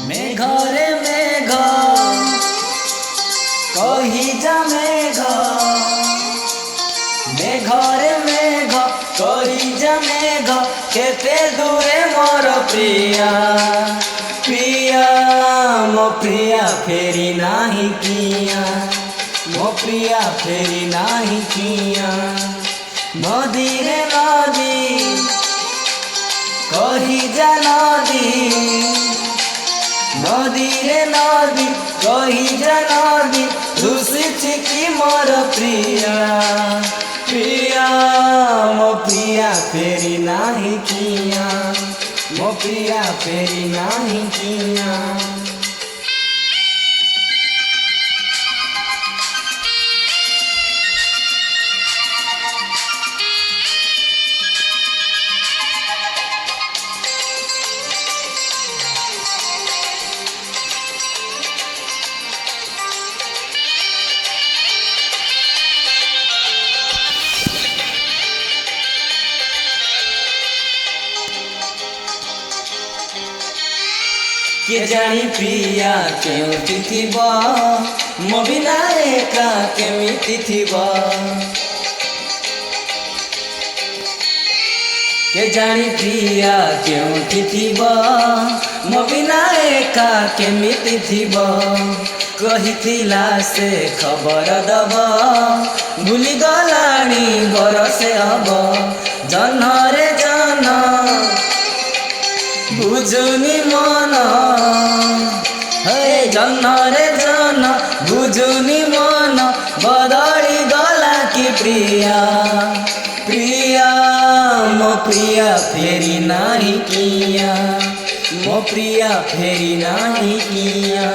মেঘরে মেঘ কহি যা মেঘ, মেঘরে মেঘ কহি যা মেঘ, কেতে দূরে মোর প্রিয়া প্রিয়া মো প্রিয়া ফেরি নাহি কিয়া, মো প্রিয়া ফেরি নাহি কিয়া। নদী রে নদী কহি যা নদী, নদী রে নদী কহি যা নদী, দুষিছি কি মোর প্রিয়া প্রিয়া মো প্রিয়া ফেরি নাহি কিয়া, মো প্রিয়া ফেরি নাহি কিয়া। के जानी प्रिया केउति थिब, मो बिना एका केमिति थिब। के जानी प्रिया केउति थिब, मो बिना एका केमिति थिब। कहिथिला से खबर दब, भूली गलाणी बरसे हब। जन रे जन बुझुनी मन, हे जन रे जन बुझुनी मन, बदली गला कि प्रिया प्रिया मो प्रिया फेरी नाही किया, मो प्रिया फेरी नाही किया।